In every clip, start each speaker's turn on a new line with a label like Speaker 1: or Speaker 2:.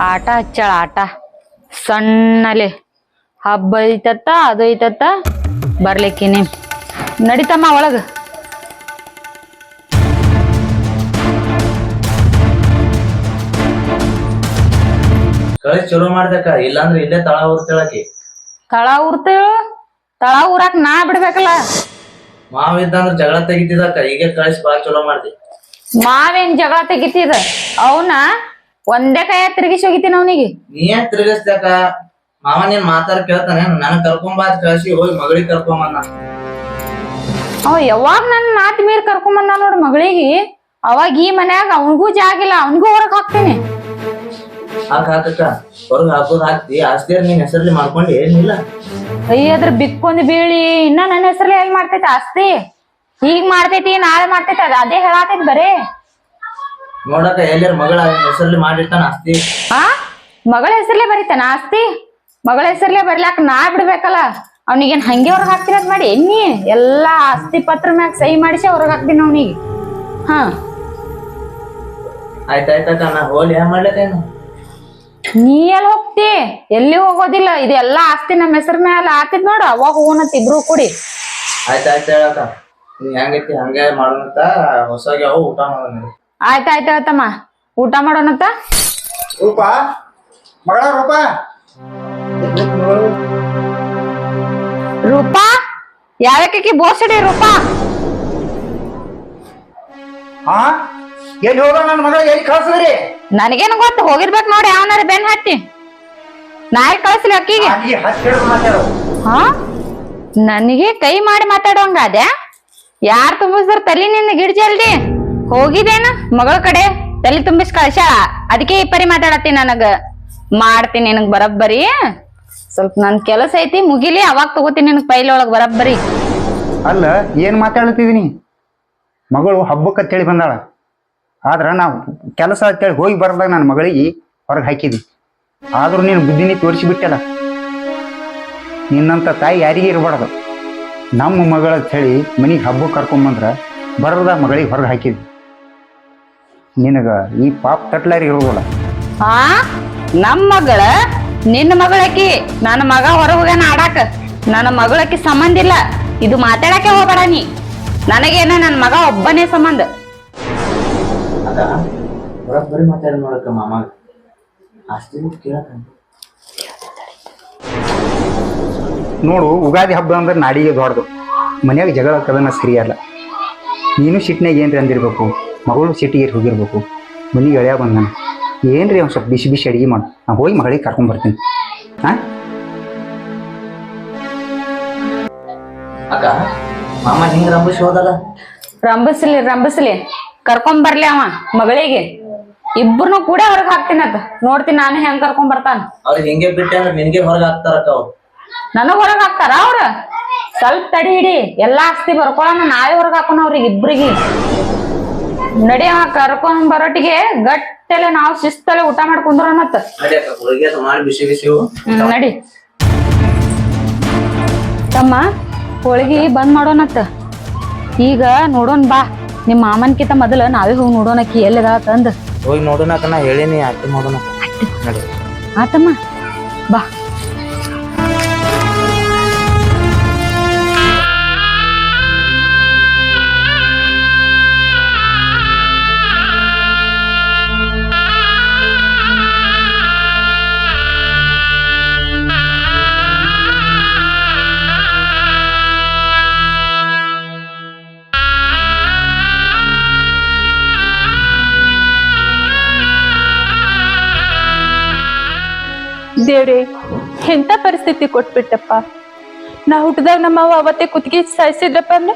Speaker 1: ಆಟ ಹಚ್ಚಾಳ ಆಟ ಸಣ್ಣಲೆ ಹಬ್ಬ ಐತತ್ತ ಅದು ಐತತ್ತ ಬರ್ಲಿಕ್ಕಿನಿ ನಡಿತಮ್ಮ ಒಳಗ
Speaker 2: ಕಳಿಸ್ ಚಲೋ ಮಾಡ್ದಕ್ಕ ಇಲ್ಲಾಂದ್ರೆ ಇಲ್ಲೇ ತಳ ಊರ್ತೇಳಕಿ
Speaker 1: ತಳ ಊರಾಕ್ ನಾ ಬಿಡ್ಬೇಕಲ್ಲ
Speaker 2: ಮಾವ ಇದ್ದಂದ್ರ ಜಗಳ ತೆಗಿತಿದಕ್ಕ ಈಗ ಕಳಿಸ್ ಬಾಳ ಚಲೋ ಮಾಡ್ದಿ
Speaker 1: ಮಾವೇನ್ ಜಗಳ ತೆಗಿತಿದ ಅವನ ಒಂದೇ ಕೈ ತಿರುಗಿಸಿ ಹೋಗಿತೀನಿ ಅವನಿಗೆ
Speaker 2: ನೀ ಏನ್ ತಿರ್ಗಿಸ್ದಕ್ಕ ಮಾವ ನೀನ್ ಮಾತಾಡ್ ಕೇಳ್ತಾನೆ ನನಗ್ ಕರ್ಕೊಂಬಾದ್ ಕಳ್ಸಿ ಹೋಗಿ ಮಗಳಿಗೆ ಕರ್ಕೊಂಬಂದ
Speaker 1: ಅವ ಯಾವಾಗ ನನ್ ಮಾತ್ ಮೀರ್ ಕರ್ಕೊಂಬಂದ ನೋಡ್ ಮಗಳಿಗೆ ಅವಾಗ ಈ ಮನ್ಯಾಗ ಅವನಿಗೂ ಜಾಗಿಲ್ಲ ಅವನಿಗೂ ಹೊರಗ್ ಹಾಕ್ತೀನಿ
Speaker 2: ಹಾಕಕ್ಕ ಹೊರಗ್ ಹಾಕೋದ್ ಹಾಕ್ತಿ ಆಸ್ತಿಯರ್ ನೀನ್ ಹೆಸರ್ಲಿ ಮಾಡ್ಕೊಂಡಿ ಏನಿಲ್ಲ
Speaker 1: ಅದ್ರ ಬಿಕ್ಕೊಂದ್ ಬೀಳಿ ಇನ್ನ ನನ್ನ ಹೆಸರಲ್ಲಿ ಎಲ್ಲಿ ಮಾಡ್ತೈತಿ ಆಸ್ತಿ ಈಗ ಮಾಡ್ತೈತಿ ನಾಳೆ ಮಾಡ್ತೈತಿ ಅದೇ ಹೇಳತೈತಿ ಬರೇ
Speaker 2: ನೋಡಕ್ಕ ಎಲ್ಲಾರ ಮಗಳ ಹೆಸರ್ಲಿ ಮಾಡಿರ್ತಾನ ಆಸ್ತಿ
Speaker 1: ಮಗಳ ಹೆಸರ್ಲೆ ಬರೀತಾನ ಆಸ್ತಿ ಮಗಳ ಹೆಸರ್ಲೆ ಬರ್ಲಾಕ ನಾ ಬಿಡ್ಬೇಕಲ್ಲ ಅವ್ನಿಗೇನ್ ಹಂಗೆ ಹೊರಗ್ ಹಾಕ್ತಿರತ್ ಮಾಡಿ ಎನ್ನಿ ಎಲ್ಲಾ ಆಸ್ತಿ ಪತ್ರ ಮ್ಯಾಗ ಸಹಿ ಮಾಡಿಸಿ ಹೊರಗ್ ಹಾಕ್ತೀನಿ ಅವ್ನಿಗೆ
Speaker 2: ಆಯ್ತಾಯ್ತಕ್ಕ ನಾ ಹೋಲಿ ಏನ್ ಮಾಡ್ಲತ್ತೇನು
Speaker 1: ನೀ ಎಲ್ಲಿ ಹೋಗ್ತಿ ಎಲ್ಲಿ ಹೋಗೋದಿಲ್ಲ ಇದೆಲ್ಲಾ ಆಸ್ತಿ ನಮ್ಮ ಹೆಸರ ಮ್ಯಾಲ ಆತಿದ್ ನೋಡು ಅವಾಗ ಹೋಗೋಣತ್ ಇಬ್ರು ಕೂಡಿ
Speaker 2: ಆಯ್ತಾಯ್ತು ಹೇಳಕ್ಕ ನೀ ಹೆಂಗೈತಿ ಹಂಗೆ ಮಾಡೋಣಂತ ಹೊಸಾಗ್ಯಾವ ಊಟ ಮಾಡೋಣ
Speaker 1: ಆಯ್ತಾಯ್ತು ಹೇಳ್ತಮ್ಮ ಊಟ ಮಾಡೋಣಂತ
Speaker 3: ರೂಪ ಮಗಳ
Speaker 1: ರೂಪಾ ಯಾವಕ್ಕೆ ಬೋಸಡಿ ರೂಪಾ
Speaker 3: ಹಾ ಎಲ್ಲಿ ಹೋಗ ನನ್ನ ಮಗಳ ಎಲ್ಲಿ ಕಳ್ಸಿದ್ರಿ
Speaker 1: ನನಗೇನು ಗೊತ್ತು ಹೋಗಿರ್ಬೇಕು ನೋಡಿ ಯಾವನಾರ ಬೆನ್ ಹತ್ತಿ ನಾಯಿ ಕಳ್ಸಲಿ ಅಕ್ಕಿಗೆ ನನಗೆ ಕೈ ಮಾಡಿ ಮಾತಾಡೋಂಗ ಅದೇ ಯಾರ್ ತುಂಬಿಸ್ತಾರ ತಲಿ ನಿನ್ನ ಗಿಡ ಜಲ್ದಿ ಹೋಗಿದೇನ ಮಗಳ ಕಡೆ ತಲಿ ತುಂಬಿಸ್ ಕಳ್ಸ್ಯಾಳ ಅದಕ್ಕೆ ಈ ಪರಿ ಮಾತಾಡತ್ತಿ ನನಗ ಮಾಡ್ತೀನಿ ನಿನಗ್ ಬರಬ್ಬರಿ ಸ್ವಲ್ಪ ನನ್ ಕೆಲಸ ಐತಿ ಮುಗಿಲಿ ಅವಾಗ ತಗೋತೀನಿ ನಿನಗ್ ಪೈಲೆ ಒಳಗ್ ಬರಬ್ಬರಿ
Speaker 3: ಅಲ್ಲ ಏನ್ ಮಾತಾಡ್ತಿದೀನಿ ಮಗಳು ಹಬ್ಬಕ್ಕೆ ಅಂತೇಳಿ ಬಂದಾಳ ಆದ್ರ ನಾವು ಕೆಲಸ ಅಂತೇಳಿ ಹೋಗಿ ಬರ್ದಾಗ ನನ್ನ ಮಗಳಿಗೆ ಹೊರಗೆ ಹಾಕಿದಿ ಆದ್ರೂ ನೀನು ಬುದ್ಧಿನಿ ತೋರಿಸಿಬಿಟ್ಟಲ್ಲ ನಿನ್ನಂತ ತಾಯಿ ಯಾರಿಗೆ ಇರಬಾರ್ದು ನಮ್ಮ ಮಗಳ ಹೇಳಿ ಮನಿಗೆ ಹಬ್ಬಕ್ಕೆ ಕರ್ಕೊಂಬಂದ್ರ ಬರದ ಮಗಳಿಗೆ ಹೊರಗೆ ಹಾಕಿದಿ ನಿನಗ ಈ ಪಾಪ ತಟ್ಲಾರಿ ಇರೋದಿಲ್ಲ
Speaker 1: ನಮ್ಮ ಮಗಳ ನಿನ್ನ ಮಗಳಕಿ ನನ್ನ ಮಗ ಹೊರ ಹೋಗ್ಯಾನ ಆಡಾಕ ನನ್ನ ಮಗಳಕಿ ಸಂಬಂಧ ಇಲ್ಲ ಇದು ಮಾತಾಡಕ್ಕೆ ಹೋಗ್ಬೇಡ ನೀ ನನಗೇನ ನನ್ನ ಮಗ ಒಬ್ಬನೇ ಸಂಬಂಧ
Speaker 2: ಅದ ಬರೀ ಮಾತಾಡ ನೋಡಕ್ಕ ಮಾಮ ಆಸ್ತಿ ಕೇಳಕ
Speaker 3: ನೋಡು ಉಗಾದಿ ಹಬ್ಬ ಅಂದ್ರೆ ನಾಡಿಗೆ ದೊಡ್ಡದು ಮನ್ಯಾಗ ಜಗಳ ಕದನ ಸರಿಯಲ್ಲ ನೀನು ಸಿಟ್ಟಿನಾಗ ಏನ್ರಿ ಅಂದಿರ್ಬೇಕು ಮಗಳು ಸಿಟ್ಟಿಗೆ ಹೋಗಿರ್ಬೇಕು ಮನೆಗೆ ಎಳೆಯ ಬಂದಾನ ಏನ್ರಿ ಒಂದು ಸ್ವಲ್ಪ ಬಿಸಿ ಬಿಸಿ ಅಡಿಗೆ ಮಾಡು ನಾ ಹೋಗಿ ಮಗಳಿಗೆ ಕರ್ಕೊಂಡ್ ಬರ್ತೀನಿ
Speaker 2: ಅಕ್ಕ ಮಾಮ ಹಿಂಗ ರಂಬಿಸಿ ಹೋದಲ್ಲ
Speaker 1: ರಂಬಸ್ಲಿ ಕರ್ಕೊಂಡ್ ಬರ್ಲಿ ಅವ ಮಗಳಿಗೆ ಇಬ್ಬರನು ಕೂಡ ಹೊರಗ್ ಹಾಕ್ತೀನಂತ ನೋಡ್ತೀನಿ ನಾನು ಹೆಂಗ್ ಕರ್ಕೊಂಡ್ ಬರ್ತಾನ
Speaker 2: ಅವ್ರಿಗೆ ಹಿಂಗೆ ಬಿಟ್ಟೆ ಅಂದ್ರೆ ನಿನ್ಗೆ ಹೊರಗೆ ಹಾಕ್ತಾರಕ್ಕ ಅವ್ರು
Speaker 1: ನನಗ್ ಹೊರಗ್ ಹಾಕ್ತಾರ ಅವ್ರ ಸ್ವಲ್ಪ ತಡಿ ಹಿಡಿ ಎಲ್ಲಾ ಆಸ್ತಿ ಬರ್ಕೊಳನ ನಾವೇ ಹೊರಗ್ ಹಾಕೋಣ ಅವ್ರಿಗೆ ಇಬ್ರಿಗೆ ನಡಿ ಅವ ಕರ್ಕೊಂಡ್ ಬರೋಟಿಗೆ ಗಟ್ಟಲೆ ನಾವು ಶಿಸ್ತಲೆ ಊಟ ಮಾಡ್ಕೊಂಡ್ರನತ್ತ
Speaker 2: ಮಾಡಿ ಬಿಸಿ ಬಿಸಿ
Speaker 1: ನಡಿ ತಮ್ಮ ಹೋಳಿಗೆ ಬಂದ್ ಮಾಡೋಣತ್ತ ಈಗ ನೋಡೋಣ ಬಾ ನಿಮ್ಮ ಮಾಮನ್ಕಿಂತ ಮೊದಲ ನಾವೇ ಹೋಗಿ ನೋಡೋಣಕಿ ಎಲ್ಲಿದ ತಂದ
Speaker 2: ಹೋಗಿ ನೋಡೋಣಕ್ಕ ನಾ ಹೇಳಿನಿ ಅತ್ತೆ ಮಾಡೋಣ
Speaker 1: ಆತಮ್ಮ ಬಾ
Speaker 4: ದೇವ್ರೆ ಎಂತ ಪರಿಸ್ಥಿತಿ ಕೊಟ್ಬಿಟ್ಟಪ್ಪ ನಾ ಹುಟ್ಟಿದಾಗ ನಮ್ಮವ್ವ ಅವತ್ತೇ ಕುತ್ತಿಗೆ ಸಾಯಿಸಿದ್ರಪ್ಪ ಅಂದ್ರೆ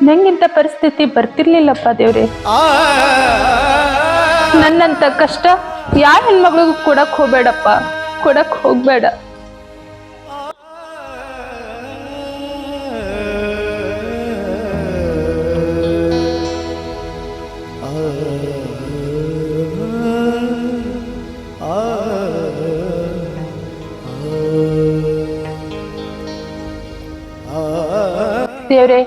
Speaker 4: ನಂಗಿಂತ ಪರಿಸ್ಥಿತಿ ಬರ್ತಿರ್ಲಿಲ್ಲಪ್ಪ ದೇವ್ರೆ ನನ್ನಂತ ಕಷ್ಟ ಯಾರ ಹೆಣ್ಮಗಳಿಗೂ ಕೊಡಕ್ ಹೋಗ್ಬೇಡಪ್ಪ ಕೊಡಕ್ ಹೋಗ್ಬೇಡ ದೇವ್ರೆ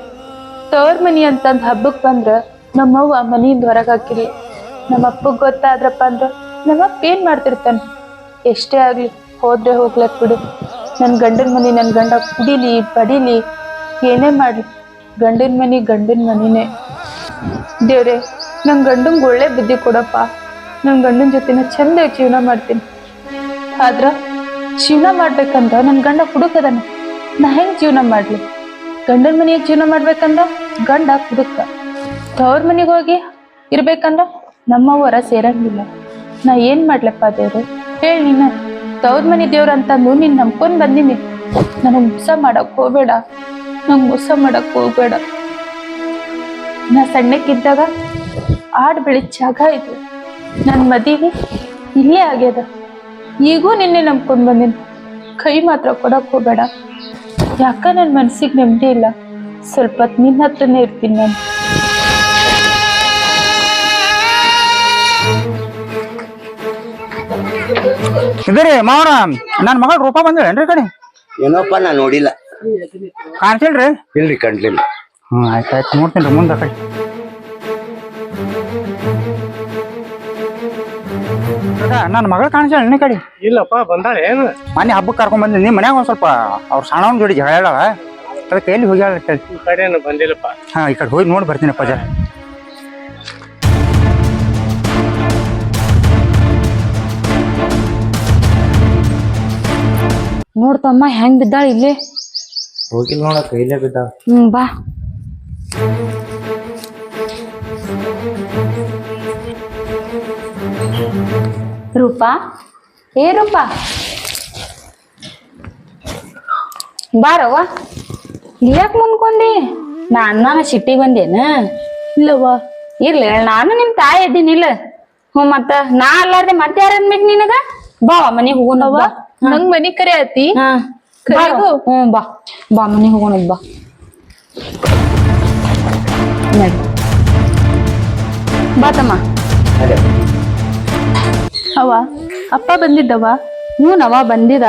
Speaker 4: ತವ್ರ ಮನಿ ಅಂತಂದ್ ಹಬ್ಬಕ್ ಬಂದ್ರ ನಮ್ಮವ್ವ ಮನಿಯಿಂದ ಹೊರಗ್ ಹಾಕಿಲ್ಲ. ನಮ್ಮಪ್ಪಗ್ ಗೊತ್ತಾದ್ರಪ್ಪ ಅಂದ್ರ ನಮ್ಮಪ್ಪ ಏನ್ ಮಾಡ್ತಿರ್ತಾನ? ಎಷ್ಟೇ ಆಗ್ಲಿ ಹೋದ್ರೆ ಹೋಗ್ಲಕ್ ಬಿಡು. ನನ್ನ ಗಂಡನ ಮನೆ ನನ್ನ ಗಂಡ ಕುಡಿಲಿ ಬಡಿಲಿ ಏನೇ ಮಾಡ್ಲಿ, ಗಂಡನ ಮನಿನೇ. ದೇವ್ರೆ ನನ್ನ ಗಂಡಂಗೆ ಒಳ್ಳೆ ಬುದ್ಧಿ ಕೊಡಪ್ಪ. ನನ್ನ ಗಂಡನ ಜೊತೆನ ಚಂದ ಜೀವನ ಮಾಡ್ತೀನಿ. ಆದ್ರ ಜೀವನ ಮಾಡ್ಬೇಕಂದ್ರ ನನ್ನ ಗಂಡ ಕುಡುಕದನ, ನಾ ಹೆಂಗ್ ಜೀವನ ಮಾಡ್ಲಿ? ಗಂಡನ ಮನೆಯಾಗ ಜೀವನ ಮಾಡ್ಬೇಕಂದ್ರ ಗಂಡ ಕುಡುಕ, ತವ್ರ ಮನೆಗೆ ಹೋಗಿ ಇರ್ಬೇಕಂದ್ರ ನಮ್ಮವರ ಸೇರಂಗಿಲ್ಲ. ನಾ ಏನ್ ಮಾಡ್ಲಪ್ಪ ದೇವ್ರು ಹೇಳಿ ನೀನ. ತವ್ರ ಮನೆ ದೇವ್ರ ಅಂತಂದು ನೀನ್ ನಂಬ್ಕೊಂಡ್ ಬಂದಿನಿ. ನನಗ್ ಮೋಸ ಮಾಡಕ್ ಹೋಗ್ಬೇಡ, ನಂಗ್ ಮೋಸ ಮಾಡಕ್ ಹೋಗ್ಬೇಡ. ನಾ ಸಣ್ಣಕ್ಕಿದ್ದಾಗ ಆಡ್ ಬೆಳಿದ ಜಾಗ ಇದು. ನನ್ ಮದುವೆ ಇಲ್ಲೇ ಆಗ್ಯದ. ಈಗೂ ನಿನ್ನೆ ನಂಬ್ಕೊಂಡ್ ಬಂದಿನಿ. ಕೈ ಮಾತ್ರ ಕೊಡಕ್ ಹೋಗ್ಬೇಡ. ಯಾಕ ನನ್ ಮನ್ಸಿಗೆ ನೆಮ್ಮದಿ ಇಲ್ಲ. ಸ್ವಲ್ಪ ಹೊತ್ತು ನಿನ್ನ ಹತ್ರನೇ ಇರ್ತೀನಿ ನಾನು.
Speaker 3: ಇದ್ರಿ ಮಾವನ ನನ್ನ ಮಗಳ ರೂಪ ಬಂದೇನ್ರಿ ಕಡೆ?
Speaker 5: ಏನೋಪ್ಪ ನಾ ನೋಡಿಲ್ಲ.
Speaker 3: ಕಾಣಿಸಿಲ್ರಿ?
Speaker 5: ಇಲ್ರಿ ಕಂಡ್ಲಿಲ್ಲ.
Speaker 3: ಆಯ್ತಾಯ್ತು ನೋಡ್ತೀನಿ ಮುಂದೆ ಕಡೆ. ನನ್ನ ಮಗಳು ಕಾಣಿಸಿಲ್ಲ ನಿನ್ನ ಕಡೆ?
Speaker 6: ಇಲ್ಲಪ್ಪ ಬಂದಾಳೆ ಏನು?
Speaker 3: ಮೊನ್ನೆ ಹಬ್ಬಕ್ಕೆ ಕರ್ಕೊಂಡ್ ಬಂದಿನಿ. ಮನ್ಯಾಗ ಒಂದ್ ಸ್ವಲ್ಪ ಅವ್ರ ಸಣ್ಣವನ್ ಜೋಡಿ ಜಗಳ ಹೇಳವ, ಅದಕ್ಕೆ ಎಲ್ಲಿ ಹೋಗ್ಯಾಳ ಹೇಳಿ.
Speaker 6: ಈ ಕಡೆನು ಬಂದಿಲ್ಲಪ್ಪ.
Speaker 3: ಹಾ ಈ ಕಡೆ ಹೋಗಿ ನೋಡಿ ಬರ್ತೀನಪ್ಪ ಜರ.
Speaker 1: ನೋಡ್ತಮ್ಮ ಹೆಂಗ್ ಬಿದ್ದಾಳ ಇಲ್ಲಿ.
Speaker 2: ಹೋಗಿಲ್ಲ ನೋಡ, ಕೈಲೇ ಬಿದ್ದ.
Speaker 1: ಬಾ. ರೂಪಾ, ಏ ರೂಪಾ ಬಾರವ್ವ. ಯಾಕ ಮುಂದ್ಕೊಂಡಿ? ನಾನು ಸಿಟ್ಟಿ ಬಂದೇನ?
Speaker 4: ಇಲ್ಲವ್ವ.
Speaker 1: ಇರ್ಲಿ, ನಾನು ನಿಮ್ ತಾಯಿ ಇದ್ದೀನಿಲ್ಲ. ಮತ್ತ ನಾ ಅಲ್ಲಾರ್ದೆ ಮತ್ತೆ ಯಾರ ಅನ್ಬೇಕು ನಿನಗ? ಬಾ ಮನಿಗ್ ಹೋಗೋಣವ್ವ.
Speaker 4: ನಂಗ್ ಮನಿ ಕರೆ ಆತಿ.
Speaker 1: ಬಾ ಬಾ ಮನಿಗ್ ಹೋಗೋಣ ಬಾ. ನಡಿ ಬಾತಮ್ಮ.
Speaker 4: ಅವ ಅಪ್ಪ ಬಂದಿದ್ದವ?
Speaker 1: ನವ ಬಂದಿದ.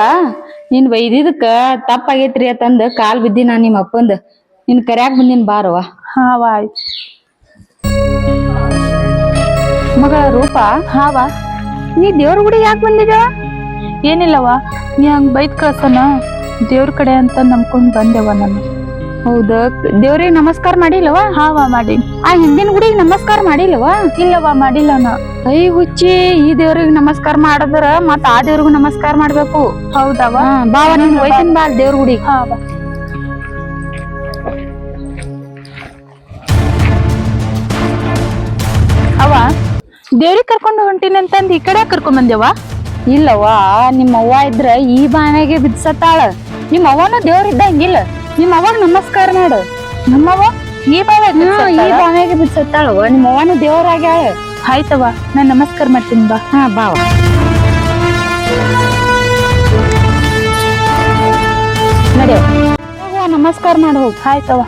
Speaker 1: ನೀನ್ ಬೈದಿದಕ್ಕ ತಪ್ಪಾಗೈತ್ರಿ ಅಂತಂದ ಕಾಲ್ ಬಿದ್ದಿ ನಾ ನಿಮ್ಮ ಅಪ್ಪಂದ. ನಿನ್ ಕರ್ಯಾಕ್ ಬಂದಿನ್ ಬಾರವ.
Speaker 4: ಹಾವ ಆಯ್ತು.
Speaker 1: ಮಗಳ ರೂಪ,
Speaker 4: ಹಾವ
Speaker 1: ನೀ ದೇವ್ರ ಗುಡಿ ಯಾಕೆ ಬಂದಿದ?
Speaker 4: ಏನಿಲ್ಲವ, ನೀ ಹಂಗ್ ಬೈದ್ ಕಳ್ಸನ ದೇವ್ರ ಕಡೆ ಅಂತ ನಂಬ್ಕೊಂಡ್ ಬಂದೆವ ನಾನು.
Speaker 1: ಹೌದ, ದೇವ್ರಿಗೆ ನಮಸ್ಕಾರ ಮಾಡಿಲ್ಲವ?
Speaker 4: ಹಾವ ಮಾಡಿ.
Speaker 1: ಆ ಹಿಂದಿನ ಗುಡಿಗೆ ನಮಸ್ಕಾರ ಮಾಡಿಲ್ಲವ?
Speaker 4: ಇಲ್ಲವ ಮಾಡಿಲ್ಲ ನಾ.
Speaker 1: ಕೈ ಹುಚ್ಚಿ, ಈ ದೇವ್ರಿಗೆ ನಮಸ್ಕಾರ ಮಾಡದ್ರ ಮತ್ತ ಆ ದೇವ್ರಿಗೂ ನಮಸ್ಕಾರ ಮಾಡ್ಬೇಕು.
Speaker 4: ಹೌದವ?
Speaker 1: ಬಾವ ನಿನ್ ಹೋಯ್ತಿನ್ ಬಾ ದೇವ್ರ ಗುಡಿಗೆ.
Speaker 4: ಹಾವ. ಅವ ದೇವ್ರಿಗೆ ಕರ್ಕೊಂಡು ಹೊಂಟಿನಿ ಅಂತಂದ್ ಈ ಕಡೆ ಕರ್ಕೊಂಡ್ ಬಂದೇವ?
Speaker 1: ಇಲ್ಲವ, ನಿಮ್ಮ ಅವ್ವ ಇದ್ರ ಈ ಬಾವಿಗೆ ಬಿದ್ಸತ್ತಾಳ. ನಿಮ್ಮ ಅವ್ವನು ದೇವ್ರ ಇದ್ದಂಗಿಲ್ಲ. ನಿಮ್ಮ ಅವಾಗ ನಮಸ್ಕಾರ ಮಾಡು.
Speaker 4: ನಮ್ಮವ್ವ ಈ
Speaker 1: ಬಾವಿಗೆ ಬಿದ್ಸತ್ತಾಳವ. ನಿಮ್ಮ ಅವ್ವನು ದೇವ್ರಾಗ್ಯಾಳ.
Speaker 4: ಆಯ್ತವ, ನಾನ್ ನಮಸ್ಕಾರ ಮಾಡ್ತೀನಿ ಬಾ.
Speaker 1: ಹಾ ಬಾವ. ನಡೆಯವ, ನಮಸ್ಕಾರ ಮಾಡು ಹೋಗ್.
Speaker 4: ಆಯ್ತವ.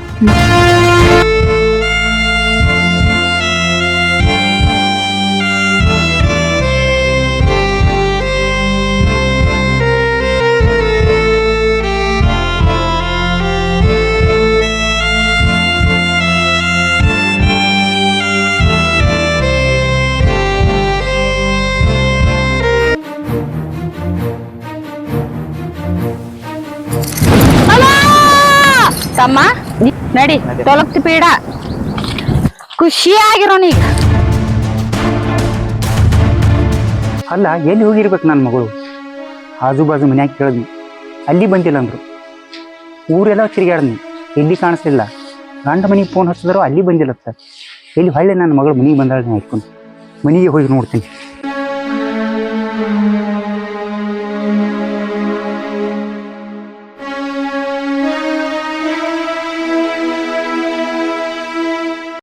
Speaker 1: ತಮ್ಮ ನಡಿ, ತೊಲಗ್ತಿ ಪೀಡ. ಖುಷಿಯಾಗಿರೋನೀಗ.
Speaker 3: ಅಲ್ಲ ಎಲ್ಲಿ ಹೋಗಿರ್ಬೇಕು ನನ್ನ ಮಗಳು? ಆಜು ಬಾಜು ಮನ್ಯಾಗ ಕೇಳಿದ್ನಿ, ಅಲ್ಲಿ ಬಂದಿಲ್ಲ ಅಂದ್ರು. ಊರೆಲ್ಲ ತಿರುಗಾಡ್ನಿ, ಎಲ್ಲಿ ಕಾಣಿಸ್ಲಿಲ್ಲ. ಗಂಡ ಮನೆಗೆ ಫೋನ್ ಹಚ್ಚಿದ್ರು ಅಲ್ಲಿ ಬಂದಿಲ್ಲತ್ತ. ಎಲ್ಲಿ ಹೊಳ್ಳಿ ನನ್ನ ಮಗಳು ಮನೆಗೆ ಬಂದಾಳೆ ಹಾಕೊಂಡು ಮನೆಗೆ ಹೋಗಿ ನೋಡ್ತೀನಿ.